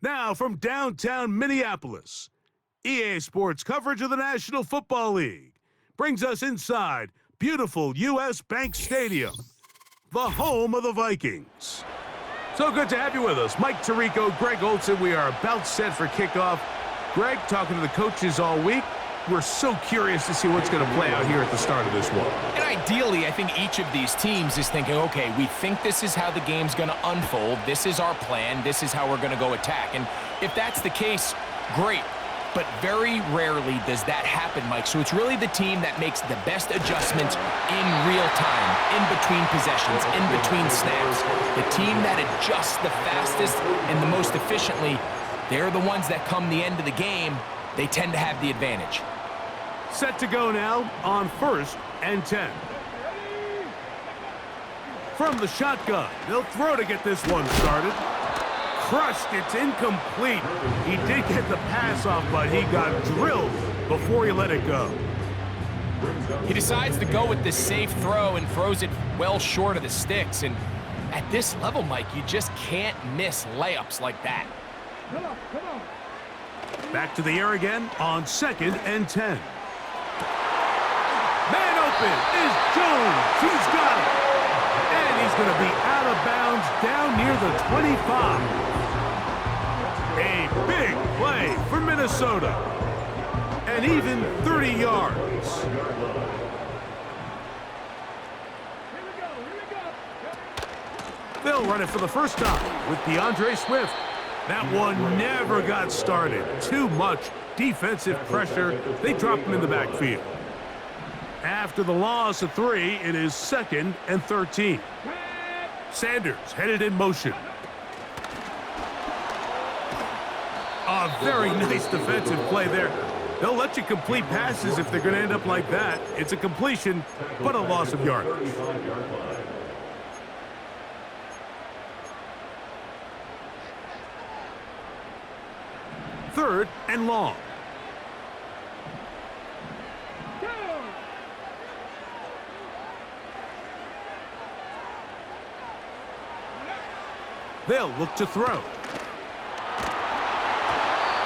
Now from downtown Minneapolis, EA Sports coverage of the National Football League brings us inside beautiful U.S. Bank Stadium, the home of the Vikings. So good to have you with us. Mike Tirico, Greg Olson. We are about set for kickoff. Greg, talking to the coaches all week. We're so curious to see what's going to play out here at the start of this one. And ideally, I think each of these teams is thinking, okay, we think this is how the game's going to unfold. This is our plan. This is how we're going to go attack. And if that's the case, great. But very rarely does that happen, Mike. So it's really the team that makes the best adjustments in real time, in between possessions, in between snaps. The team that adjusts the fastest and the most efficiently, they're the ones that come the end of the game, they tend to have the advantage. Set to go now on 1st and 10. From the shotgun, they'll throw to get this one started. Crushed, it's incomplete. He did get the pass off, but he got drilled before he let it go. He decides to go with the safe throw and throws it well short of the sticks. And at this level, Mike, you just can't miss layups like that. Back to the air again on 2nd and 10. Man open is Jones. He's got it. And he's going to be out of bounds down near the 25. A big play for Minnesota. And even 30 yards. They'll run it for the first time with DeAndre Swift. That one never got started. Too much defensive pressure. They drop him in the backfield. After the loss of 3, it is 2nd and 13. Sanders headed in motion. A very nice defensive play there. They'll let you complete passes if they're going to end up like that. It's a completion, but a loss of yardage. Third and long. They'll look to throw.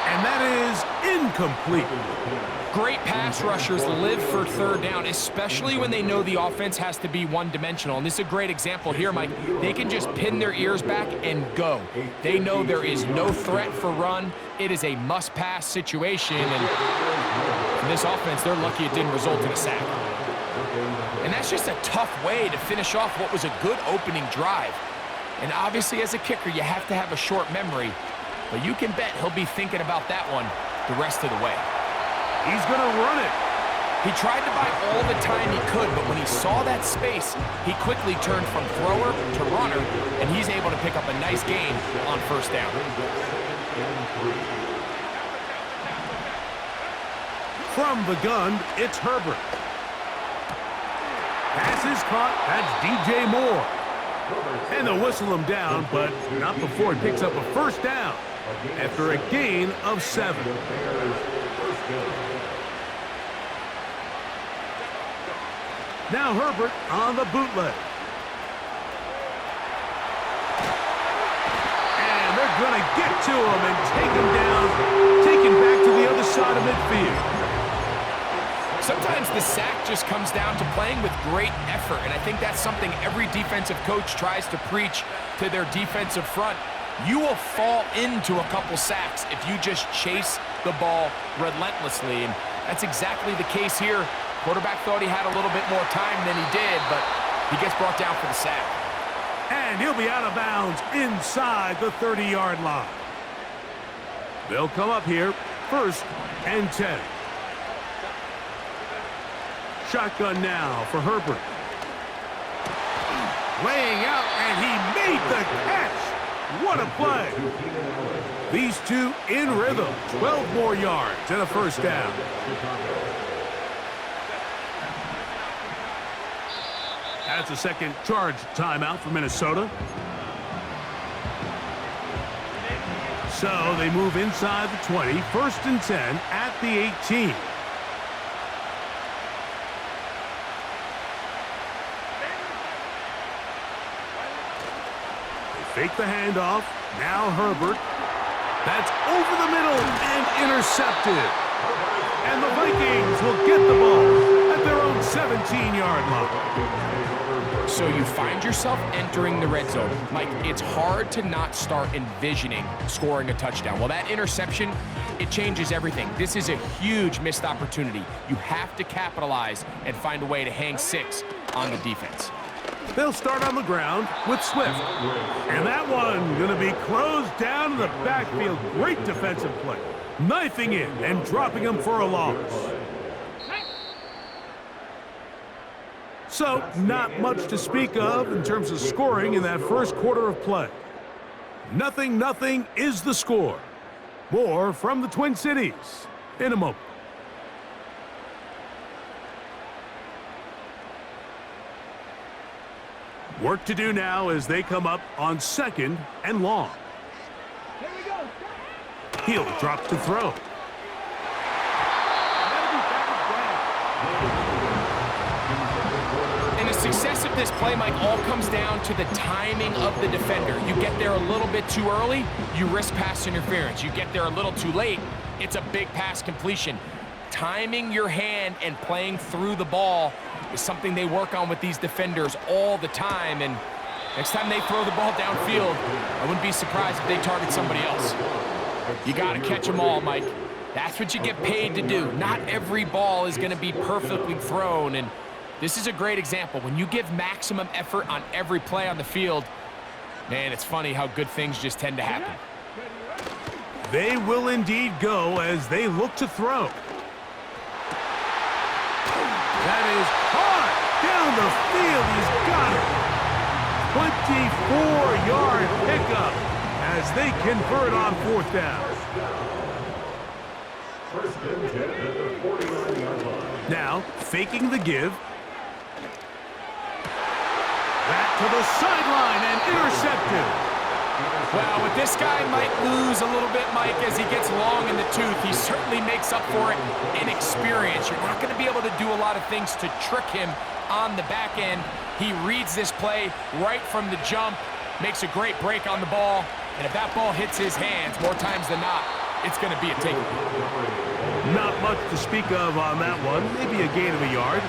And that is incomplete. Great pass rushers live for third down, especially when they know the offense has to be one-dimensional. And this is a great example here, Mike. They can just pin their ears back and go. They know there is no threat for run. It is a must-pass situation. And in this offense, they're lucky it didn't result in a sack. And that's just a tough way to finish off what was a good opening drive. And obviously, as a kicker, you have to have a short memory. But you can bet he'll be thinking about that one the rest of the way. He's going to run it. He tried to buy all the time he could, but when he saw that space, he quickly turned from thrower to runner, and he's able to pick up a nice gain on first down. From the gun, it's Herbert. Pass is caught. That's DJ Moore. And they'll whistle him down, but not before he picks up a first down after a gain of 7. Now Herbert on the bootleg. And they're going to get to him and take him down, take him back to the other side of midfield. Sometimes the sack just comes down to playing with great effort, and I think that's something every defensive coach tries to preach to their defensive front. You will fall into a couple sacks if you just chase the ball relentlessly, and that's exactly the case here. Quarterback thought he had a little bit more time than he did, but he gets brought down for the sack. And he'll be out of bounds inside the 30-yard line. They'll come up here, 1st and 10. Shotgun now for Herbert. Laying out, and he made the catch. What a play. These two in rhythm. 12 more yards and a first down. That's a second charge timeout for Minnesota. So they move inside the 20, 1st and 10 at the 18. Fake the handoff. Now Herbert. That's over the middle and intercepted. And the Vikings will get the ball at their own 17-yard line. So you find yourself entering the red zone. Mike, it's hard to not start envisioning scoring a touchdown. Well, that interception, it changes everything. This is a huge missed opportunity. You have to capitalize and find a way to hang 6 on the defense. They'll start on the ground with Swift. And that one going to be closed down in the backfield. Great defensive play. Knifing in and dropping him for a loss. So, not much to speak of in terms of scoring in that first quarter of play. 0-0 is the score. More from the Twin Cities in a moment. Work to do now as they come up on 2nd and long. He'll drop to throw. And the success of this play, Mike, all comes down to the timing of the defender. You get there a little bit too early, you risk pass interference. You get there a little too late, it's a big pass completion. Timing your hand and playing through the ball is something they work on with these defenders all the time. And next time they throw the ball downfield, I wouldn't be surprised if they target somebody else. You got to catch them all, Mike. That's what you get paid to do. Not every ball is going to be perfectly thrown, and this is a great example. When you give maximum effort on every play on the field, man, it's funny how good things just tend to happen. They will indeed go as they look to throw. That is hard down the field. He's got it. 24-yard pickup as they convert on 4th down. Now, faking the give. Back to the sideline and intercepted. Well, with this guy might lose a little bit, Mike, as he gets long in the tooth. He certainly makes up for it in experience. You're not going to be able to do a lot of things to trick him on the back end. He reads this play right from the jump, makes a great break on the ball, and if that ball hits his hands more times than not, it's going to be a takeaway. Not much to speak of on that one. Maybe a gain of a yard.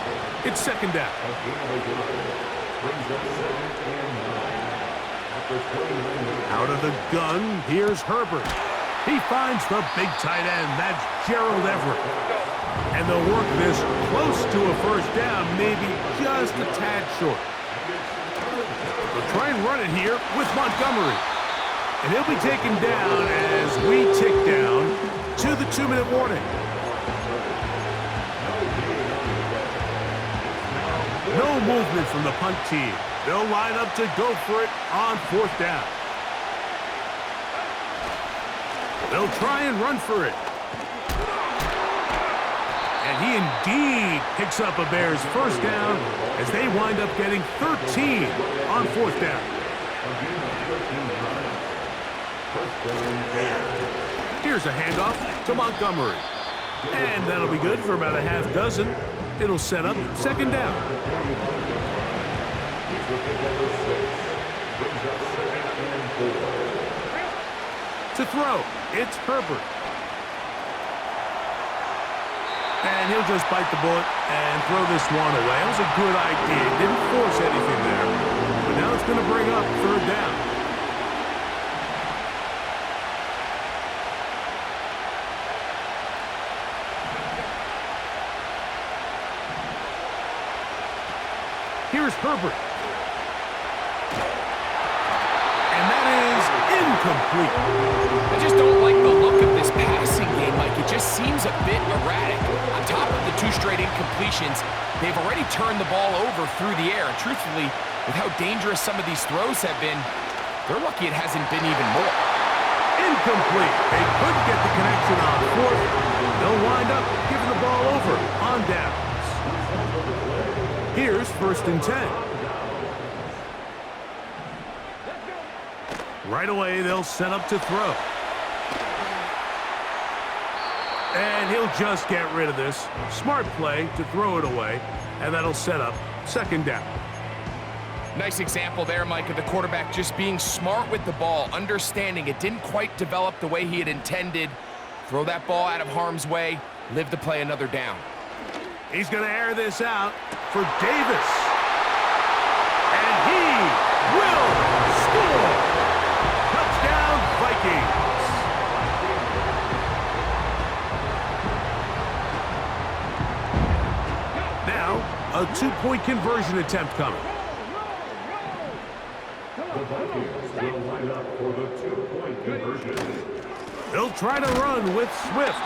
It's 2nd down. Out of the gun, here's Herbert. He finds the big tight end. That's Gerald Everett. And they'll work this close to a 1st down, maybe just a tad short. They'll try and run it here with Montgomery. And he'll be taken down as we tick down to the 2-minute warning. No movement from the punt team. They'll line up to go for it on 4th down. They'll try and run for it. And he indeed picks up a Bears 1st down as they wind up getting 13 on 4th down. Here's a handoff to Montgomery. And that'll be good for about a half dozen. It'll set up 2nd down. To throw, it's Herbert. And he'll just bite the bullet and throw this one away. It was a good idea. Didn't force anything there. But now it's going to bring up 3rd down. Here's Herbert. And that is incomplete. I just don't like the look of this passing game, Mike. It just seems a bit erratic. On top of the 2 straight incompletions, they've already turned the ball over through the air. And truthfully, with how dangerous some of these throws have been, they're lucky it hasn't been even more. Incomplete. They couldn't get the connection on 4th. They'll wind up giving the ball over on downs. Here's 1st and 10. Right away, they'll set up to throw. And he'll just get rid of this. Smart play to throw it away, and that'll set up 2nd down. Nice example there, Mike, of the quarterback just being smart with the ball, understanding it didn't quite develop the way he had intended. Throw that ball out of harm's way, live to play another down. He's going to air this out for Davis. And he will score. Touchdown, Vikings. Now, a two-point conversion attempt coming. The Vikings will line up for the two-point conversion. They'll try to run with Swift.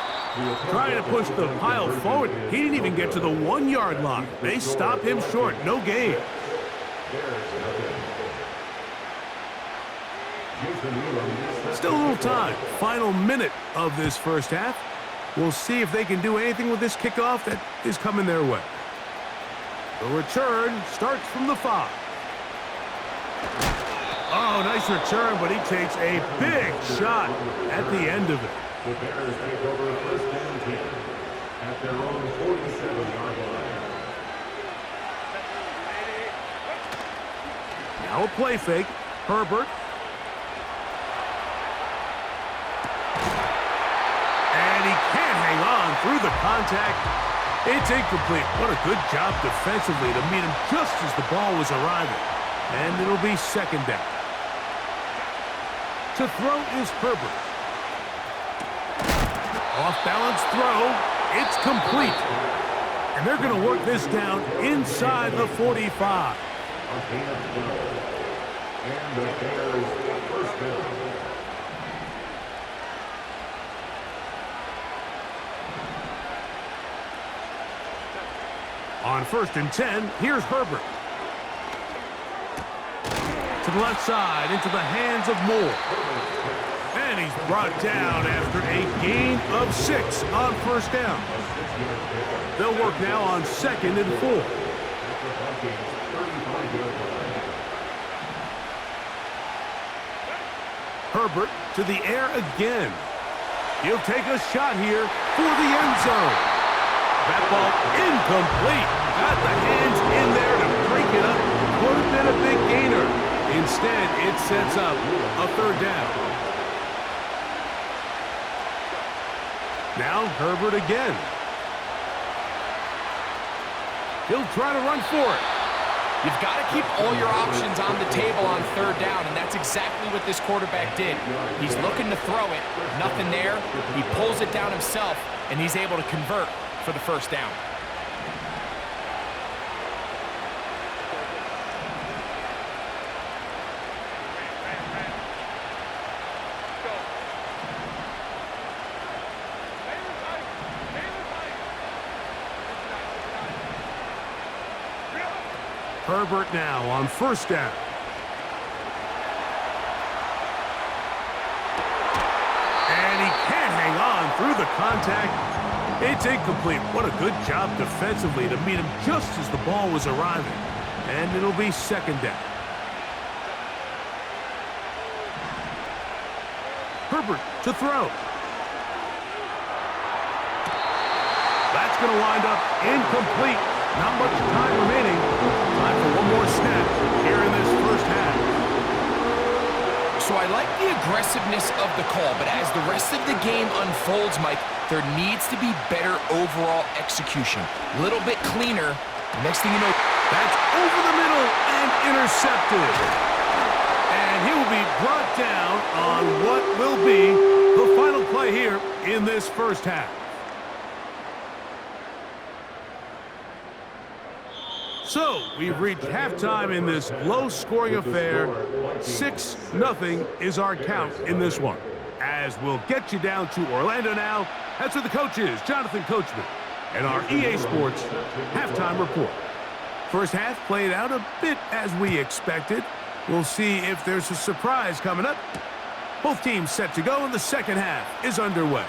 Trying to push the pile forward. He didn't even get to the 1-yard line. They stop him short. No gain. Still a little time. Final minute of this first half. We'll see if they can do anything with this kickoff that is coming their way. The return starts from the 5. Oh, nice return, but he takes a big shot at the end of it. The Bears take over first and 10 at their own 47-yard line. Now a play fake. Herbert. And he can't hang on through the contact. It's incomplete. What a good job defensively to meet him just as the ball was arriving. And it'll be second down. To throw is Herbert. Off-balance throw. It's complete. And they're going to work this down inside the 45. A gain of 12. And the Bears first down. On first and 10, here's Herbert. To the left side, into the hands of Moore. And he's brought down after a gain of 6 on first down. They'll work now on second and 4. Herbert to the air again. He'll take a shot here for the end zone. That ball incomplete. Got the hands in there to break it up. Would have been a big gainer. Instead, it sets up a third down. Now Herbert again. He'll try to run for it. You've got to keep all your options on the table on third down, and that's exactly what this quarterback did. He's looking to throw it, nothing there. He pulls it down himself, and he's able to convert for the first down. Herbert now on first down. And he can't hang on through the contact. It's incomplete. What a good job defensively to meet him just as the ball was arriving. And it'll be second down. Herbert to throw. That's going to wind up incomplete. Not much time remaining. Time for one more snap here in this first half. So I like the aggressiveness of the call, but as the rest of the game unfolds, Mike, there needs to be better overall execution. A little bit cleaner. Next thing you know, that's over the middle and intercepted. And he will be brought down on what will be the final play here in this first half. So, we've reached halftime in this low-scoring affair. 6-0 is our count in this one. As we'll get you down to Orlando now, that's where the coach is, Jonathan Coachman, and our EA Sports halftime report. First half played out a bit as we expected. We'll see if there's a surprise coming up. Both teams set to go, and the second half is underway.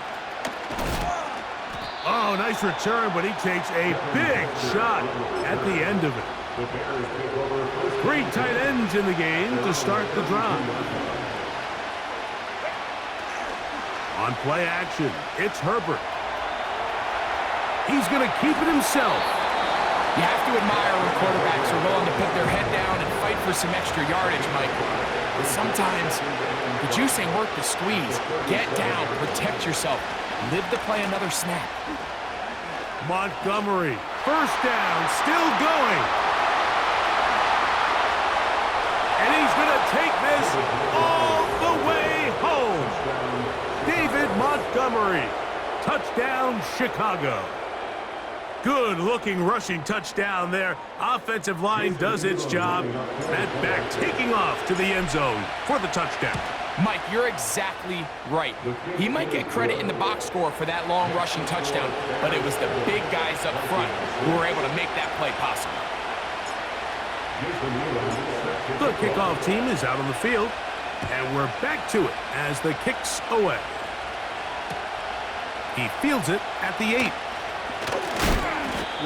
Oh, nice return, but he takes a big shot at the end of it. Three tight ends in the game to start the drive. On play action, it's Herbert. He's going to keep it himself. You have to admire when quarterbacks are willing to put their head down and fight for some extra yardage, Mike. But sometimes the juice ain't worth the squeeze. Get down, protect yourself, live to play another snap. Montgomery, first down, still going. And he's going to take this all the way home. David Montgomery, touchdown Chicago. Good-looking rushing touchdown there. Offensive line does its job. That back taking off to the end zone for the touchdown. Mike, you're exactly right. He might get credit in the box score for that long rushing touchdown, but it was the big guys up front who were able to make that play possible. The kickoff team is out on the field, and we're back to it as the kick's away. He fields it at the 8.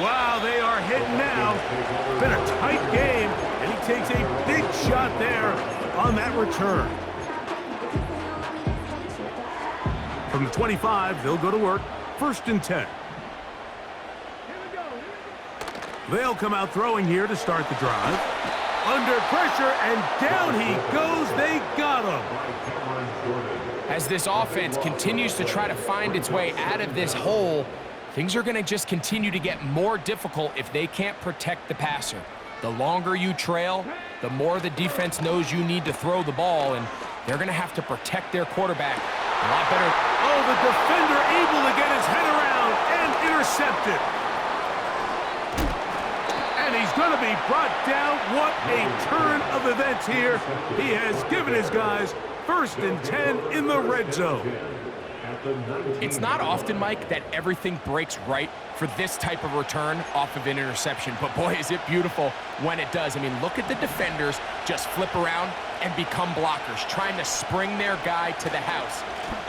Wow, they are hitting now. Been a tight game, and he takes a big shot there on that return. From the 25, they'll go to work. 1st and 10. They'll come out throwing here to start the drive. Under pressure, and down he goes. They got him. As this offense continues to try to find its way out of this hole, things are going to just continue to get more difficult if they can't protect the passer. The longer you trail, the more the defense knows you need to throw the ball, and they're going to have to protect their quarterback a lot better. Oh, the defender able to get his head around and intercept it. And he's going to be brought down. What a turn of events here. He has given his guys 1st and 10 in the red zone. It's not often, Mike, that everything breaks right for this type of return off of an interception, but boy, is it beautiful when it does. I mean, look at the defenders just flip around and become blockers, trying to spring their guy to the house.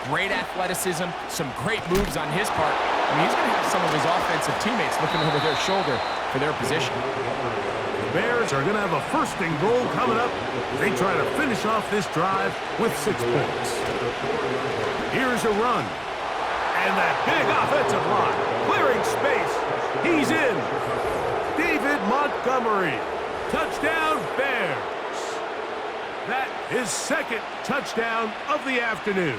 Great athleticism, some great moves on his part. I mean, he's going to have some of his offensive teammates looking over their shoulder for their position. The Bears are going to have a 1st and goal coming up. They try to finish off this drive with 6 points. Here's a run. And that big offensive line, clearing space. He's in. David Montgomery. Touchdown, Bears. That is 2nd touchdown of the afternoon.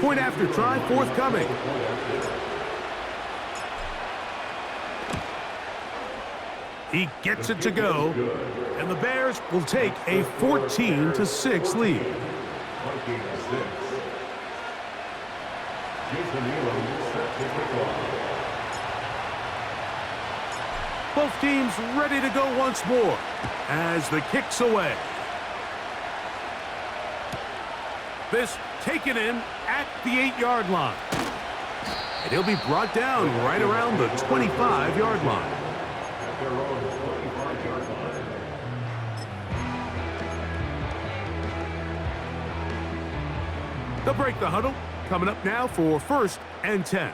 Point after try forthcoming. He gets it to go, and the Bears will take a 14-6 lead. Both teams ready to go once more as the kick's away. This taken in at the 8-yard line. And he'll be brought down right around the 25-yard line. They'll break the huddle. Coming up now for 1st and 10.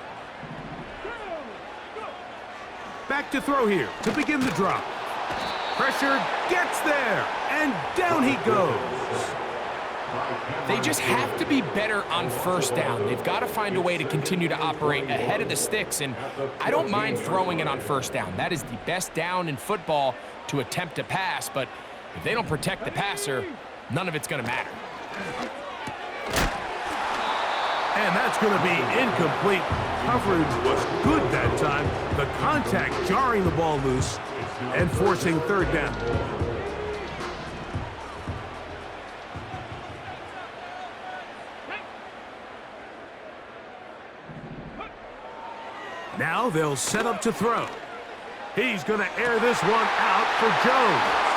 Back to throw here to begin the drop. Pressure gets there, and down he goes. They just have to be better on 1st down. They've got to find a way to continue to operate ahead of the sticks, and I don't mind throwing it on 1st down. That is the best down in football to attempt to pass, but if they don't protect the passer, none of it's going to matter. And that's going to be incomplete. Coverage was good that time. The contact jarring the ball loose and forcing 3rd down. Now they'll set up to throw. He's going to air this one out for Jones.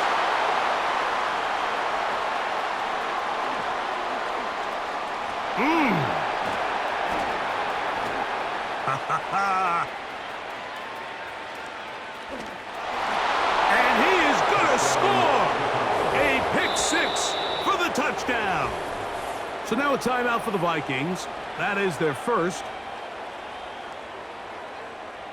And he is going to score a pick 6 for the touchdown. So now a timeout for the Vikings. That is their 1st.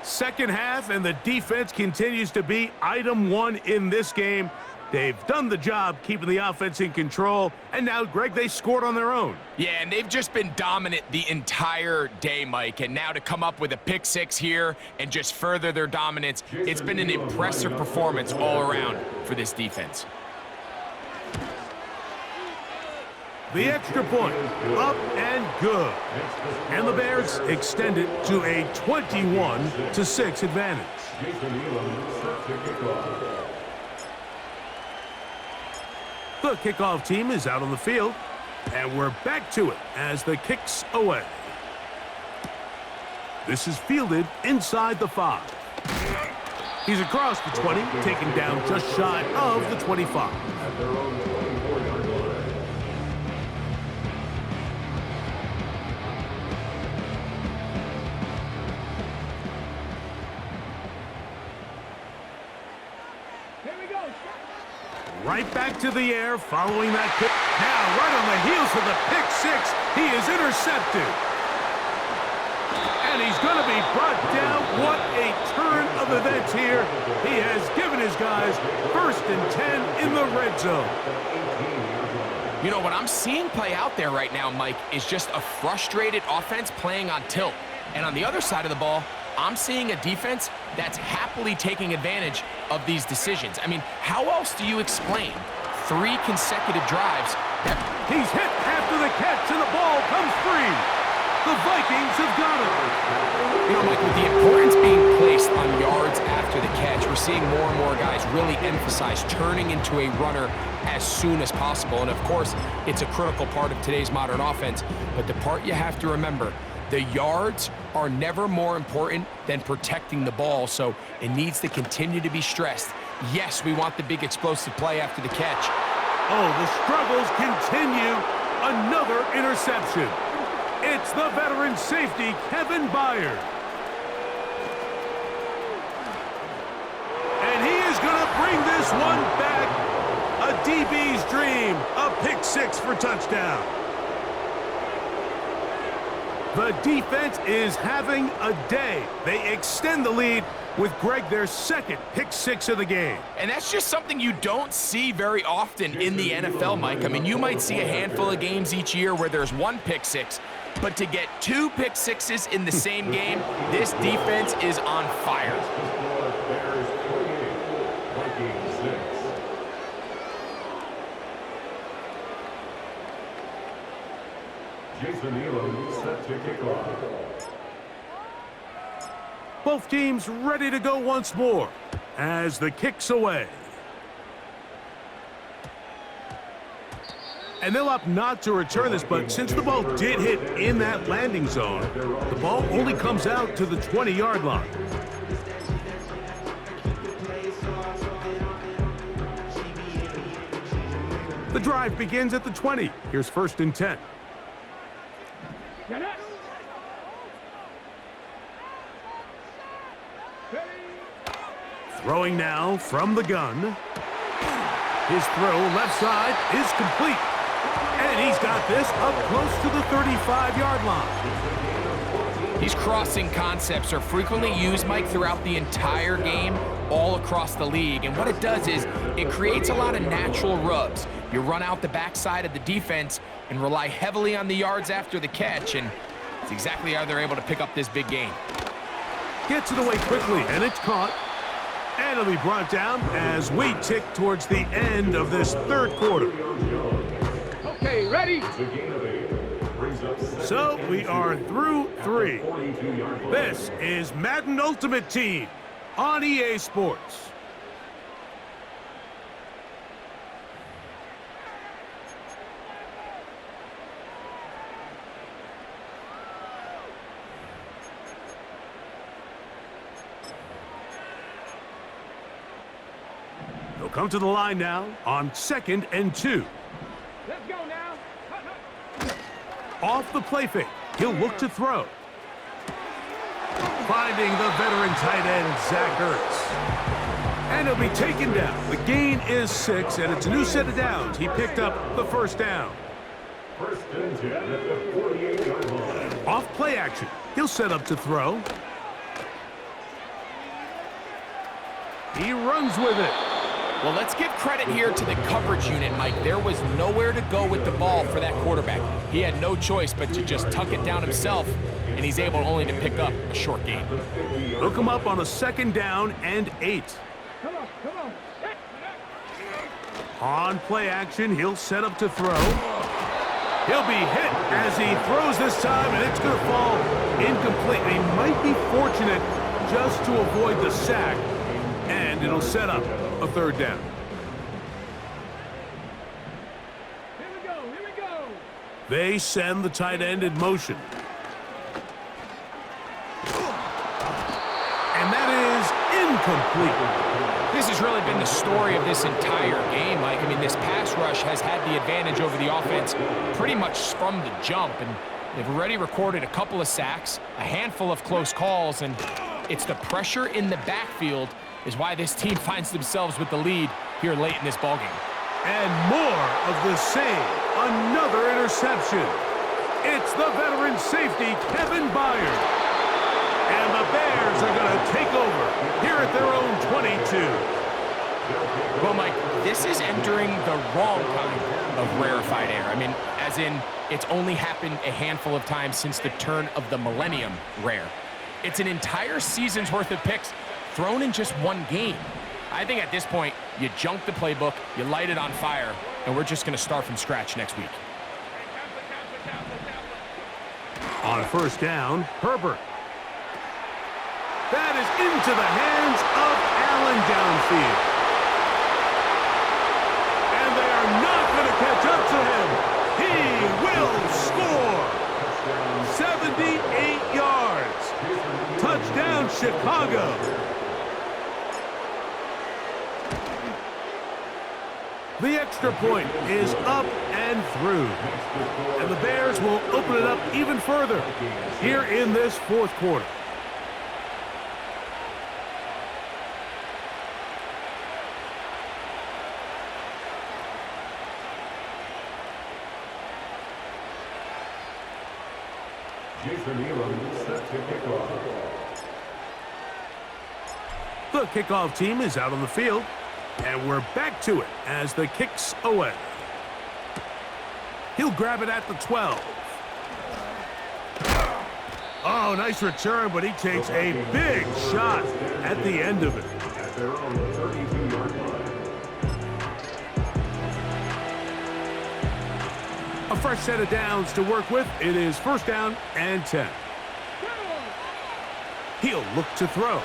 2nd half, and the defense continues to be item 1 in this game. They've done the job keeping the offense in control, and now, Greg, they scored on their own. Yeah, and they've just been dominant the entire day, Mike. And now to come up with a pick six here and just further their dominance, it's been an impressive performance all around for this defense. The extra point, up and good. And the Bears extend it to a 21-6 advantage. The kickoff team is out on the field, and we're back to it as the kick's away. This is fielded inside the 5. He's across the 20, taken down just shy of the 25. Right back to the air following that pick. Now, right on the heels of the pick six, he is intercepted. And he's going to be brought down. What a turn of events here. He has given his guys 1st and 10 in the red zone. You know, what I'm seeing play out there right now, Mike, is just a frustrated offense playing on tilt. And on the other side of the ball, I'm seeing a defense that's happily taking advantage of these decisions. I mean, how else do you explain 3 consecutive drives that... He's hit after the catch, and the ball comes free. The Vikings have got it. You know, Mike, with the importance being placed on yards after the catch, we're seeing more and more guys really emphasize turning into a runner as soon as possible. And, of course, it's a critical part of today's modern offense. But the part you have to remember, the yards are never more important than protecting the ball, so it needs to continue to be stressed. Yes, we want the big explosive play after the catch. Oh, the struggles continue. Another interception. It's the veteran safety, Kevin Byard. And he is going to bring this one back. A DB's dream. A pick six for touchdown. The defense is having a day. They extend the lead with, Greg, their 2nd pick six of the game. And that's just something you don't see very often in the NFL, Mike. I mean, you might see a handful of games each year where there's 1 pick six, but to get 2 pick sixes in the same game, this defense is on fire. Set to kick off. Both teams ready to go once more as the kick's away. And they'll opt not to return this, but since the ball did hit in that landing zone, the ball only comes out to the 20-yard line. The drive begins at the 20. Here's 1st and 10. Throwing now from the gun. His throw left side is complete. And he's got this up close to the 35-yard line. These crossing concepts are frequently used, Mike, throughout the entire game, all across the league. And what it does is it creates a lot of natural rubs. You run out the backside of the defense and rely heavily on the yards after the catch, and it's exactly how they're able to pick up this big gain. Gets it away quickly, and it's caught. And it'll be brought down as we tick towards the end of this 3rd quarter. Okay, ready? So we are through 3. This is Madden Ultimate Team on EA Sports. They'll come to the line now on 2nd and 2. Let's go now. Off the play fake, he'll look to throw. Finding the veteran tight end, Zach Ertz. And he'll be taken down. The gain is 6, and it's a new set of downs. He picked up the 1st down. 1st and 10 at the 48-yard line. Off play action, he'll set up to throw. He runs with it. Well, let's give credit here to the coverage unit, Mike. There was nowhere to go with the ball for that quarterback. He had no choice but to just tuck it down himself, and he's able only to pick up a short gain. Hook him up on a 2nd down and 8. Come on, come on. On play action, he'll set up to throw. He'll be hit as he throws this time, and it's going to fall incomplete. He might be fortunate just to avoid the sack, and it'll set up a 3rd down. Here we go, here we go. They send the tight end in motion. And that is incomplete. This has really been the story of this entire game, Mike. I mean, this pass rush has had the advantage over the offense pretty much from the jump, and they've already recorded a couple of sacks, a handful of close calls, and it's the pressure in the backfield is why this team finds themselves with the lead here late in this ballgame. And more of the same. Another interception. It's the veteran safety, Kevin Byard. And the Bears are going to take over here at their own 22. Well, Mike, this is entering the wrong kind of rarefied air. I mean, as in, it's only happened a handful of times since the turn of the millennium rare. It's an entire season's worth of picks thrown in just one game. I think at this point, you junk the playbook, you light it on fire, and we're just going to start from scratch next week. On 1st down, Herbert. That is into the hands of Allen downfield. And they are not going to catch up to him. He will score. 78 yards. Touchdown, Chicago. The extra point is up and through. And the Bears will open it up even further here in this 4th quarter. The kickoff team is out on the field, and we're back to it as the kick's away. He'll grab it at the 12. Oh, nice return, but he takes a big shot at the end of it. At their own 32-yard line. A fresh set of downs to work with. It is 1st down and 10. He'll look to throw.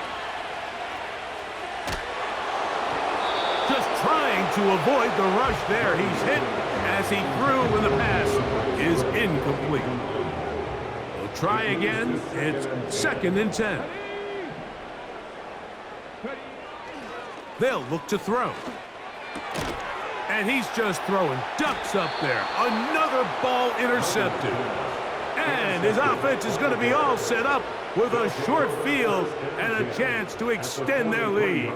Just trying to avoid the rush there. He's hit as he threw when the pass is incomplete. We'll try again. It's 2nd and 10. They'll look to throw. And he's just throwing ducks up there. Another ball intercepted. And his offense is going to be all set up with a short field and a chance to extend their lead.